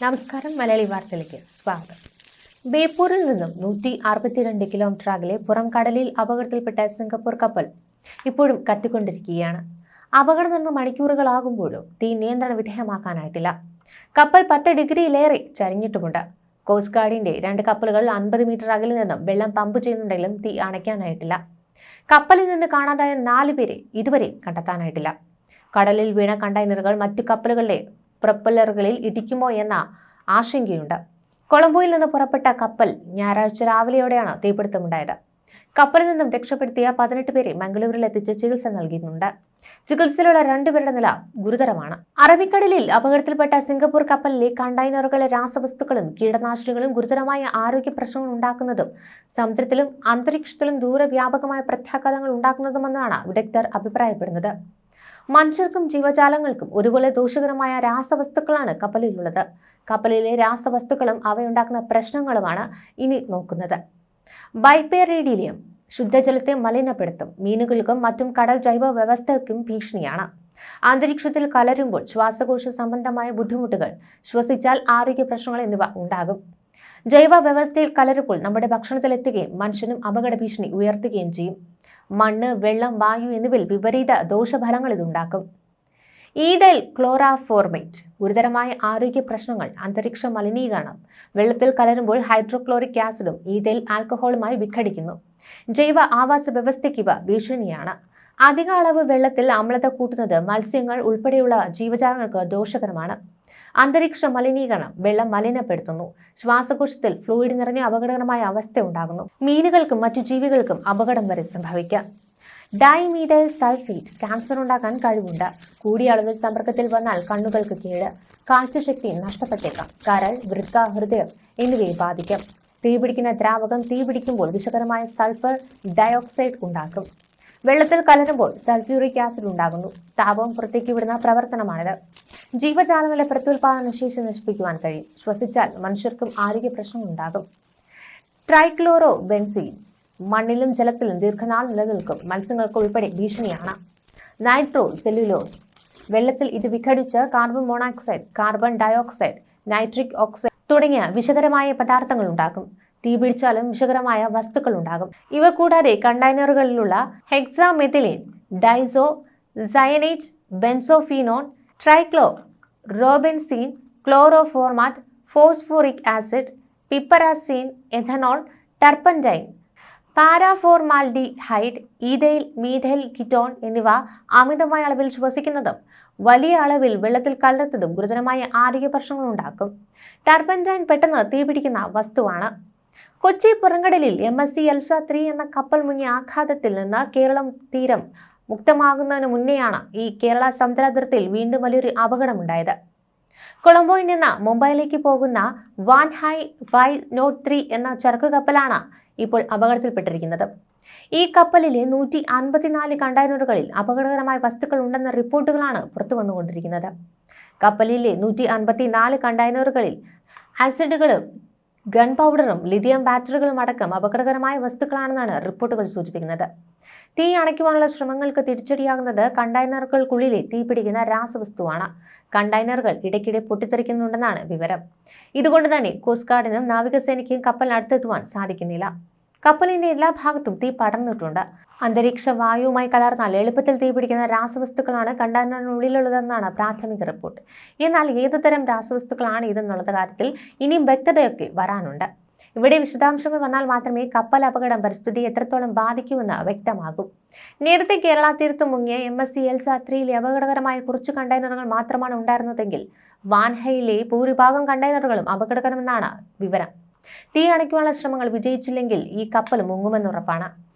നമസ്കാരം. മലയാളി വാർത്തയിലേക്ക് സ്വാഗതം. ബേപ്പൂരിൽ നിന്നും 162 കിലോമീറ്റർ അകലെ പുറംകടലിൽ അപകടത്തിൽപ്പെട്ട സിംഗപ്പൂർ കപ്പൽ ഇപ്പോഴും കത്തിക്കൊണ്ടിരിക്കുകയാണ്. അപകടം നടന്ന മണിക്കൂറുകളാകുമ്പോഴും തീ നിയന്ത്രണ വിധേയമാക്കാനായിട്ടില്ല. കപ്പൽ 10 ഡിഗ്രിയിലേറെ ചരിഞ്ഞിട്ടുമുണ്ട്. കോസ്റ്റ് ഗാർഡിന്റെ 2 കപ്പലുകൾ 50 മീറ്റർ അകലിൽ നിന്നും വെള്ളം പമ്പ് ചെയ്യുന്നുണ്ടെങ്കിലും തീ അണയ്ക്കാനായിട്ടില്ല. കപ്പലിൽ നിന്ന് കാണാതായ 4 പേരെ ഇതുവരെ കണ്ടെത്താനായിട്ടില്ല. കടലിൽ വീണ കണ്ടെയ്നറുകൾ മറ്റു കപ്പലുകളുടെ പ്രൊപ്പല്ലറുകളിൽ ഇടിക്കുമോ എന്ന ആശങ്കയുണ്ട്. കൊളംബോയിൽ നിന്ന് പുറപ്പെട്ട കപ്പൽ ഞായറാഴ്ച രാവിലെയോടെയാണ് തീപിടുത്തമുണ്ടായത്. കപ്പലിൽ നിന്നും രക്ഷപ്പെടുത്തിയ 18 പേരെ മംഗളൂരിൽ എത്തിച്ച് ചികിത്സ നൽകിയിട്ടുണ്ട്. ചികിത്സയിലുള്ള 2 പേരുടെ നില ഗുരുതരമാണ്. അറബിക്കടലിൽ അപകടത്തിൽപ്പെട്ട സിംഗപ്പൂർ കപ്പലിലെ കണ്ടെയ്നറുകളിലെ രാസവസ്തുക്കളും കീടനാശിനികളും ഗുരുതരമായ ആരോഗ്യ പ്രശ്നങ്ങൾ ഉണ്ടാക്കുന്നതും സമുദ്രത്തിലും അന്തരീക്ഷത്തിലും ദൂരവ്യാപകമായ പ്രത്യാഘാതങ്ങൾ ഉണ്ടാക്കുന്നതുമെന്നാണ് വിദഗ്ധർ അഭിപ്രായപ്പെടുന്നത്. മനുഷ്യർക്കും ജീവജാലങ്ങൾക്കും ഒരുപോലെ ദോഷകരമായ രാസവസ്തുക്കളാണ് കപ്പലിലുള്ളത്. കപ്പലിലെ രാസവസ്തുക്കളും അവയുണ്ടാക്കുന്ന പ്രശ്നങ്ങളുമാണ് ഇനി നോക്കുന്നത്. ബൈപെറീഡിയം ശുദ്ധജലത്തെ മലിനപ്പെടുത്തും. മീനുകൾക്കും മറ്റും കടൽ ജൈവ വ്യവസ്ഥയ്ക്കും ഭീഷണിയാണ്. അന്തരീക്ഷത്തിൽ കലരുമ്പോൾ ശ്വാസകോശ സംബന്ധമായ ബുദ്ധിമുട്ടുകൾ, ശ്വസിച്ചാൽ ആരോഗ്യ പ്രശ്നങ്ങൾ എന്നിവ ഉണ്ടാകും. ജൈവ വ്യവസ്ഥയിൽ കലരുമ്പോൾ നമ്മുടെ ഭക്ഷണത്തിലെത്തുകയും മനുഷ്യനും അപകട ഭീഷണി ഉയർത്തുകയും ചെയ്യും. മണ്ണ്, വെള്ളം, വായു എന്നിവയിൽ വിപരീത ദോഷഫലങ്ങൾ ഇതുണ്ടാക്കും. ഈഥൈൽ ക്ലോറാഫോർമേറ്റ് ഗുരുതരമായ ആരോഗ്യ പ്രശ്നങ്ങൾ. അന്തരീക്ഷ മലിനീകരണം. വെള്ളത്തിൽ കലരുമ്പോൾ ഹൈഡ്രോക്ലോറിക് ആസിഡും ഈഥൈൽ ആൽക്കഹോളുമായി വിഘടിക്കുന്നു. ജൈവ ആവാസ വ്യവസ്ഥയ്ക്ക് ഇവ ഭീഷണിയാണ്. അധിക അളവ് വെള്ളത്തിൽ അമ്ലത കൂട്ടുന്നത് മത്സ്യങ്ങൾ ഉൾപ്പെടെയുള്ള ജീവജാലങ്ങൾക്ക് ദോഷകരമാണ്. അന്തരീക്ഷ മലിനീകരണം. വെള്ളം മലിനപ്പെടുത്തുന്നു. ശ്വാസകോശത്തിൽ ഫ്ലൂയിഡ് നിറഞ്ഞ അപകടകരമായ അവസ്ഥ ഉണ്ടാകുന്നു. മീനുകൾക്കും മറ്റു ജീവികൾക്കും അപകടം വരെ സംഭവിക്കാം. ഡൈമീഥൈൽ സൾഫേറ്റ് ക്യാൻസർ ഉണ്ടാക്കാൻ കഴിവുണ്ട്. കൂടിയ അളവിൽ സമ്പർക്കത്തിൽ വന്നാൽ കണ്ണുകൾക്ക് കേട്, കാഴ്ചശക്തി നഷ്ടപ്പെട്ടേക്കാം. കരൾ, വൃക്ക, ഹൃദയം എന്നിവയെ ബാധിക്കാം. തീപിടിക്കുന്ന ദ്രാവകം തീപിടിക്കുമ്പോൾ വിഷകരമായ സൾഫർ ഡയോക്സൈഡ് ഉണ്ടാക്കും. വെള്ളത്തിൽ കലരുമ്പോൾ സൾഫ്യൂറിക് ആസിഡ് ഉണ്ടാകുന്നു. താപം പുറത്തേക്ക് വിടുന്ന പ്രവർത്തനമാണിത്. ജീവജാലങ്ങളുടെ പ്രത്യുൽപാദന ശേഷി നശിപ്പിക്കുവാൻ കഴിയും. ശ്വസിച്ചാൽ മനുഷ്യർക്കും ആരോഗ്യ പ്രശ്നങ്ങൾ ഉണ്ടാകും. ട്രൈക്ലോറോ ബെൻസീൻ മണ്ണിലും ജലത്തിലും ദീർഘനാൾ നിലനിൽക്കും. മത്സ്യങ്ങൾക്ക് ഉൾപ്പെടെ ഭീഷണിയാണ്. നൈട്രോ സെല്ലുലോസ് വെള്ളത്തിൽ ഇത് വിഘടിച്ച് carbon monoxide, carbon dioxide, nitric oxide തുടങ്ങിയ വിഷകരമായ പദാർത്ഥങ്ങൾ ഉണ്ടാക്കും. തീപിടിച്ചാലും വിഷകരമായ വസ്തുക്കൾ ഉണ്ടാകും. ഇവ കൂടാതെ കണ്ടെയ്നറുകളിലുള്ള hexamethylene, diisocyanate, benzophenone, trichlorobenzene, chloroformate, phosphoric acid, piperazine, ethanol, turpentine, paraformaldehyde, ethyl methyl ketone എന്നിവ അമിതമായ അളവിൽ ശ്വസിക്കുന്നതും വലിയ അളവിൽ വെള്ളത്തിൽ കലർത്തതും ഗുരുതരമായ ആരോഗ്യ പ്രശ്നങ്ങൾ ഉണ്ടാക്കും. ടർപ്പൻറ്റൈൻ പെട്ടെന്ന് തീപിടിക്കുന്ന വസ്തുവാണ്. കൊച്ചി പുറംകടലിൽ MSC എൽസ 3 എന്ന കപ്പൽ മുങ്ങിയ ആഘാതത്തിൽ നിന്ന് കേരളം തീരം മുക്തമാകുന്നതിന് മുന്നെയാണ് ഈ കേരള സമുദ്രാതിർത്തിയിൽ വീണ്ടും വലിയൊരു അപകടമുണ്ടായത്. കൊളംബോയിൽ നിന്ന് മുംബൈയിലേക്ക് പോകുന്ന വാൻഹൈ 503 എന്ന ചരക്കു കപ്പലാണ് ഇപ്പോൾ അപകടത്തിൽപ്പെട്ടിരിക്കുന്നത്. ഈ കപ്പലിലെ 154 കണ്ടെയ്നറുകളിൽ അപകടകരമായ വസ്തുക്കൾ ഉണ്ടെന്ന റിപ്പോർട്ടുകളാണ് പുറത്തു വന്നുകൊണ്ടിരിക്കുന്നത്. കപ്പലിലെ 154 കണ്ടെയ്നറുകളിൽ ആസിഡുകളും ഗൺ പൗഡറും ലിഥിയം ബാറ്ററികളും അടക്കം അപകടകരമായ വസ്തുക്കളാണെന്നാണ് റിപ്പോർട്ടുകൾ സൂചിപ്പിക്കുന്നത്. തീ അണയ്ക്കുവാനുള്ള ശ്രമങ്ങൾക്ക് തിരിച്ചടിയാകുന്നത് കണ്ടെയ്നറുകൾക്കുള്ളിലെ തീപിടിക്കുന്ന രാസവസ്തുവാണ്. കണ്ടെയ്നറുകൾ ഇടയ്ക്കിടെ പൊട്ടിത്തെറിക്കുന്നുണ്ടെന്നാണ് വിവരം. ഇതുകൊണ്ട് തന്നെ കോസ്റ്റ് ഗാർഡിനും നാവികസേനയ്ക്കും കപ്പലിനടുത്തെത്തുവാൻ സാധിക്കുന്നില്ല. കപ്പലിന്റെ എല്ലാ ഭാഗത്തും തീ പടർന്നിട്ടുണ്ട്. അന്തരീക്ഷ വായുവുമായി കലർന്നാൽ എളുപ്പത്തിൽ തീപിടിക്കുന്ന രാസവസ്തുക്കളാണ് കണ്ടെയ്നറിനുള്ളിലുള്ളതെന്നാണ് പ്രാഥമിക റിപ്പോർട്ട്. എന്നാൽ ഏതുതരം രാസവസ്തുക്കളാണ് ഇതെന്നുള്ള കാര്യത്തിൽ ഇനിയും വ്യക്തതയൊക്കെ വരാനുണ്ട്. ഇവിടെ വിശദാംശങ്ങൾ വന്നാൽ മാത്രമേ കപ്പൽ അപകടം പരിസ്ഥിതിയെ എത്രത്തോളം ബാധിക്കുമെന്ന് വ്യക്തമാകും. നേരത്തെ കേരള തീരത്ത് മുങ്ങിയ MSC എൽസ 3 അപകടകരമായ കുറച്ച് കണ്ടെയ്നറുകൾ മാത്രമാണ് ഉണ്ടായിരുന്നതെങ്കിൽ വാൻഹയിലെ ഭൂരിഭാഗം കണ്ടെയ്നറുകളും അപകടകരമെന്നാണ് വിവരം. തീ അണയ്ക്കുവാനുള്ള ശ്രമങ്ങൾ വിജയിച്ചില്ലെങ്കിൽ ഈ കപ്പൽ മുങ്ങുമെന്നുറപ്പാണ്.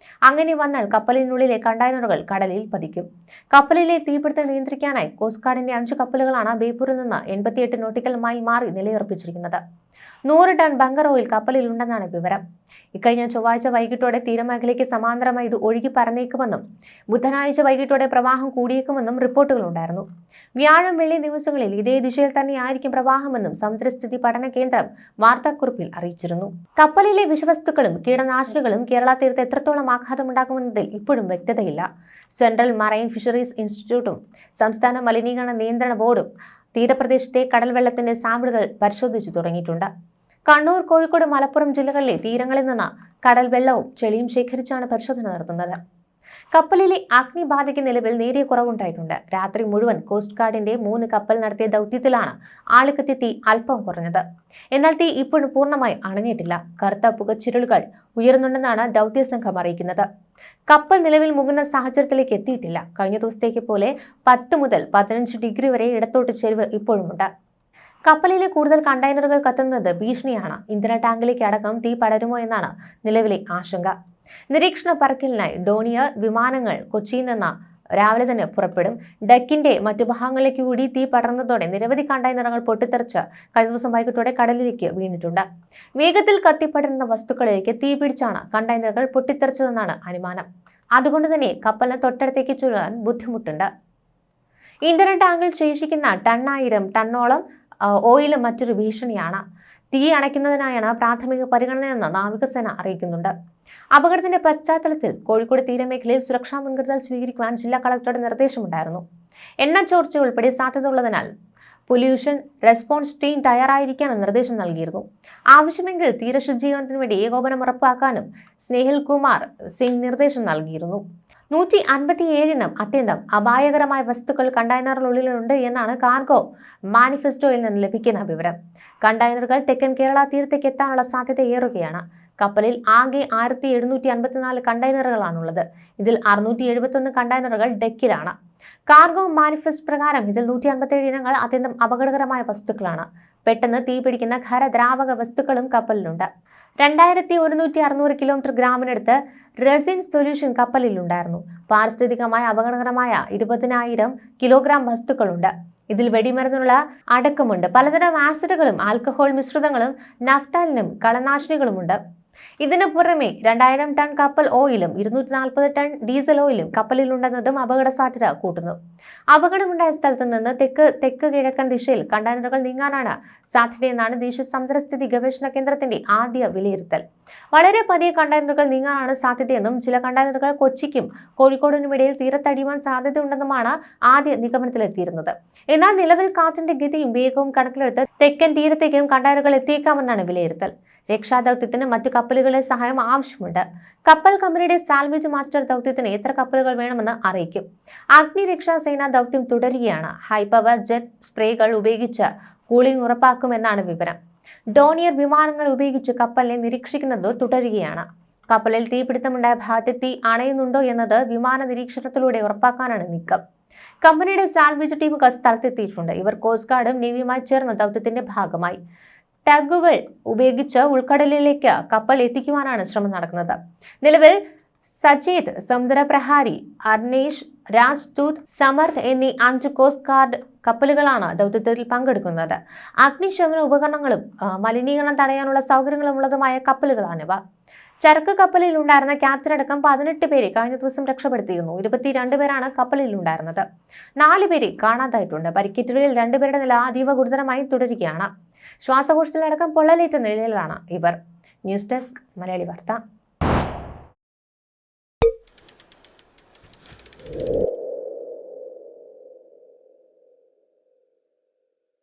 അങ്ങനെ വന്നാൽ കപ്പലിനുള്ളിലെ കണ്ടെയ്നറുകൾ കടലിൽ പതിക്കും. കപ്പലിലെ തീപിടുത്തം നിയന്ത്രിക്കാനായി കോസ്റ്റ് ഗാർഡിന്റെ 5 കപ്പലുകളാണ് ബേപ്പൂരിൽ നിന്ന് 88 നോട്ടിക്കൽ മൈൽ മാറി നിലയുറപ്പിച്ചിരിക്കുന്നത്. 100 ടൺ ബങ്കർ ഓയിൽ കപ്പലിലുണ്ടെന്നാണ് വിവരം. ഇക്കഴിഞ്ഞ ചൊവ്വാഴ്ച വൈകിട്ടോടെ തീരമേഖലയ്ക്ക് സമാന്തരമായി ഇത് ഒഴുകി പറന്നേക്കുമെന്നും ബുധനാഴ്ച വൈകിട്ടോടെ പ്രവാഹം കൂടിയേക്കുമെന്നും റിപ്പോർട്ടുകളുണ്ടായിരുന്നു. വ്യാഴം, വെള്ളി ദിവസങ്ങളിൽ ഇതേ ദിശയിൽ തന്നെയായിരിക്കും പ്രവാഹമെന്നും സമുദ്രസ്ഥിതി പഠന കേന്ദ്രം വാർത്താക്കുറിപ്പിൽ അറിയിച്ചിരുന്നു. കപ്പലിലെ വിഷവസ്തുക്കളും കീടനാശിനികളും കേരള തീരത്ത് എത്രത്തോളം ആഘാതമുണ്ടാക്കുമെന്നതിൽ ഇപ്പോഴും വ്യക്തതയില്ല. സെൻട്രൽ മറൈൻ ഫിഷറീസ് ഇൻസ്റ്റിറ്റ്യൂട്ടും സംസ്ഥാന മലിനീകരണ നിയന്ത്രണ ബോർഡും തീരപ്രദേശത്തെ കടൽ വെള്ളത്തിന്റെ സാമ്പിളുകൾ പരിശോധിച്ചു തുടങ്ങിയിട്ടുണ്ട്. കണ്ണൂർ, കോഴിക്കോട്, മലപ്പുറം ജില്ലകളിലെ തീരങ്ങളിൽ നിന്ന് കടൽ വെള്ളവും ചെളിയും ശേഖരിച്ചാണ് പരിശോധന നടത്തുന്നത്. കപ്പലിലെ അഗ്നിബാധയ്ക്ക് നിലവിൽ നേരിയ കുറവുണ്ടായിട്ടുണ്ട്. രാത്രി മുഴുവൻ കോസ്റ്റ് ഗാർഡിന്റെ 3 കപ്പൽ നടത്തിയ ദൗത്യത്തിലാണ് ആളിക്കത്തി തീ അല്പം കുറഞ്ഞത്. എന്നാൽ തീ ഇപ്പോഴും പൂർണ്ണമായി അണഞ്ഞിട്ടില്ല. കറുത്ത പുകച്ചിരലുകൾ ഉയരുന്നുണ്ടെന്നാണ് ദൗത്യസംഘം അറിയിക്കുന്നത്. കപ്പൽ നിലവിൽ മുങ്ങുന്ന സാഹചര്യത്തിലേക്ക് എത്തിയിട്ടില്ല. കഴിഞ്ഞ ദിവസത്തേക്ക് പോലെ 10 മുതൽ 15 ഡിഗ്രി വരെ ഇടത്തോട്ട് ചെരിവ് ഇപ്പോഴുമുണ്ട്. കപ്പലിലെ കൂടുതൽ കണ്ടെയ്നറുകൾ കത്തുന്നത് ഭീഷണിയാണ്. ഇന്ധന ടാങ്കിലേക്ക് അടക്കം തീ പടരുമോ എന്നാണ് നിലവിലെ ആശങ്ക. നിരീക്ഷണ പറക്കലിനായി ഡോണിയർ വിമാനങ്ങൾ കൊച്ചിയിൽ നിന്ന് രാവിലെ തന്നെ പുറപ്പെടും. ഡെക്കിന്റെ മറ്റു ഭാഗങ്ങളിലേക്ക് കൂടി തീ പടർന്നതോടെ നിരവധി കണ്ടെയ്നറുകൾ പൊട്ടിത്തെറിച്ച് കഴിഞ്ഞ ദിവസം വൈകിട്ടോടെ കടലിലേക്ക് വീണിട്ടുണ്ട്. വേഗത്തിൽ കത്തിപ്പടരുന്ന വസ്തുക്കളിലേക്ക് തീ പിടിച്ചാണ് കണ്ടെയ്നറുകൾ പൊട്ടിത്തെറിച്ചതെന്നാണ് അനുമാനം. അതുകൊണ്ട് തന്നെ കപ്പലിന് തൊട്ടടുത്തേക്ക് ചുഴലാൻ ബുദ്ധിമുട്ടുണ്ട്. ഇന്ധന ടാങ്കിൽ ശേഷിക്കുന്ന ടണ്ണോളം ഓയിൽ മറ്റൊരു ഭീഷണിയാണ്. തീ അണയ്ക്കുന്നതിനായാണ് പ്രാഥമിക പരിഗണനയെന്ന് നാവികസേന അറിയിക്കുന്നുണ്ട്. അപകടത്തിന്റെ പശ്ചാത്തലത്തിൽ കോഴിക്കോട് തീരമേഖലയിൽ സുരക്ഷാ മുൻകരുതൽ സ്വീകരിക്കുവാൻ ജില്ലാ കളക്ടറുടെ നിർദ്ദേശമുണ്ടായിരുന്നു. എണ്ണ ചോർച്ച ഉൾപ്പെടെ സാധ്യതയുള്ളതിനാൽ പൊല്യൂഷൻ റെസ്പോൺസ് ടീം തയ്യാറായിരിക്കാനും നിർദ്ദേശം നൽകിയിരുന്നു. ആവശ്യമെങ്കിൽ തീരശുചീകരണത്തിന് വേണ്ടി ഏകോപനം ഉറപ്പാക്കാനും സ്നേഹിൽ കുമാർ സിംഗ് നിർദ്ദേശം നൽകിയിരുന്നു. 157 അത്യന്തം അപായകരമായ വസ്തുക്കൾ കണ്ടെയ്നറിനുള്ളിലുണ്ട് എന്നാണ് കാർഗോ മാനിഫെസ്റ്റോയിൽ നിന്ന് ലഭിക്കുന്ന വിവരം. കണ്ടെയ്നറുകൾ തെക്കൻ കേരള തീരത്തേക്ക് എത്താനുള്ള സാധ്യത ഏറുകയാണ്. കപ്പലിൽ ആകെ 1754 കണ്ടെയ്നറുകളാണുള്ളത്. ഇതിൽ 671 കണ്ടെയ്നറുകൾ ഡെക്കിലാണ്. കാർഗോ മാനിഫെസ്റ്റ് പ്രകാരം ഇതിൽ 157 ഇനങ്ങൾ അത്യന്തം അപകടകരമായ വസ്തുക്കളാണ്. പെട്ടെന്ന് തീപിടിക്കുന്ന ഖരദ്രാവക വസ്തുക്കളും കപ്പലിലുണ്ട്. 2100 കിലോമീറ്റർ ഗ്രാമിനടുത്ത് റെസിൻ സൊല്യൂഷൻ കപ്പലിലുണ്ടായിരുന്നു. പാരിസ്ഥിതികമായി അപകടകരമായ 20,000 കിലോഗ്രാം വസ്തുക്കളുണ്ട്. ഇതിൽ വെടിമരുന്നുള്ള അടക്കമുണ്ട്. പലതരം ആസിഡുകളും ആൽക്കഹോൾ മിശ്രിതങ്ങളും നഫ്താലിനും കളനാശിനികളുമുണ്ട്. ഇതിനു പുറമെ 2000 ടൺ കപ്പൽ ഓയിലും 240 ടൺ ഡീസൽ ഓയിലും കപ്പലിലുണ്ടെന്നതും അപകട സാധ്യത കൂട്ടുന്നു. അപകടമുണ്ടായ സ്ഥലത്ത് നിന്ന് തെക്ക് കിഴക്കൻ ദിശയിൽ കണ്ടെയ്നറുകൾ നീങ്ങാനാണ് സാധ്യതയെന്നാണ് ദേശീയ സമുദ്രസ്ഥിതി ഗവേഷണ കേന്ദ്രത്തിന്റെ ആദ്യ വിലയിരുത്തൽ. വളരെ പതിയെ കണ്ടെയ്നറുകൾ നീങ്ങാനാണ് സാധ്യതയെന്നും ചില കണ്ടെയ്നറുകൾ കൊച്ചിക്കും കോഴിക്കോടിനുമിടയിൽ തീരത്തടിയുവാൻ സാധ്യതയുണ്ടെന്നുമാണ് ആദ്യ നിഗമനത്തിലെത്തിയിരുന്നത്. എന്നാൽ നിലവിൽ കാറ്റിന്റെ ഗതിയും വേഗവും കണക്കിലെടുത്ത് തെക്കൻ തീരത്തേക്കും കണ്ടെയ്നറുകൾ എത്തിയേക്കാമെന്നാണ് വിലയിരുത്തൽ. രക്ഷാദൌത്യത്തിന് മറ്റു കപ്പലുകളുടെ സഹായം ആവശ്യമുണ്ട്. കപ്പൽ കമ്പനിയുടെ സാൽവേജ് മാസ്റ്റർ ദൌത്യത്തിന് എത്ര കപ്പലുകൾ വേണമെന്ന് അറിയിക്കും. അഗ്നിരക്ഷാ സേന ദൌത്യം തുടരുകയാണ്. ഹൈ പവർ ജെറ്റ് സ്പ്രേകൾ ഉപയോഗിച്ച് കൂളിംഗ് ഉറപ്പാക്കുമെന്നാണ് വിവരം. ഡോണിയർ വിമാനങ്ങൾ ഉപയോഗിച്ച് കപ്പലിനെ നിരീക്ഷിക്കുന്നത് തുടരുകയാണ്. കപ്പലിൽ തീപിടുത്തമുണ്ടായ ഭാഗത്ത് തീ അണയുന്നുണ്ടോ എന്നത് വിമാന നിരീക്ഷണത്തിലൂടെ ഉറപ്പാക്കാനാണ് നീക്കം. കമ്പനിയുടെ സാൽവേജ് ടീമുകൾ സ്ഥലത്തെത്തിയിട്ടുണ്ട്. ഇവർ കോസ്റ്റ് ഗാർഡും നേവിയുമായി ചേർന്ന ദൌത്യത്തിന്റെ ഭാഗമായി ടഗുകൾ ഉപയോഗിച്ച് ഉൾക്കടലിലേക്ക് കപ്പൽ എത്തിക്കുവാനാണ് ശ്രമം നടക്കുന്നത്. നിലവിൽ സചേത്, സമുദ്രപ്രഹാരി, അർണേഷ്, രാജ്ദൂത്, സമർത്ഥ് എന്നീ 5 കോസ്റ്റ് ഗാർഡ് കപ്പലുകളാണ് ദൗത്യത്തിൽ പങ്കെടുക്കുന്നത്. അഗ്നിശമന ഉപകരണങ്ങളും മലിനീകരണം തടയാനുള്ള സൗകര്യങ്ങളും ഉള്ളതുമായ കപ്പലുകളാണിവ. ചരക്ക് കപ്പലിൽ ഉണ്ടായിരുന്ന ക്യാപ്റ്റനടക്കം 18 പേരെ കഴിഞ്ഞ ദിവസം രക്ഷപ്പെടുത്തിയിരുന്നു. 22 പേരാണ് കപ്പലിൽ ഉണ്ടായിരുന്നത്. 4 പേരെ കാണാതായിട്ടുണ്ട്. പരിക്കേറ്റവരിൽ 2 പേരുടെ നില അതീവ ഗുരുതരമായി തുടരുകയാണ്. ശ്വാസകോശത്തിലടക്കം പൊള്ളലേറ്റ നിലയിലാണ് ഇവർ. ന്യൂസ് ഡെസ്ക് മലയാളി വാർത്ത.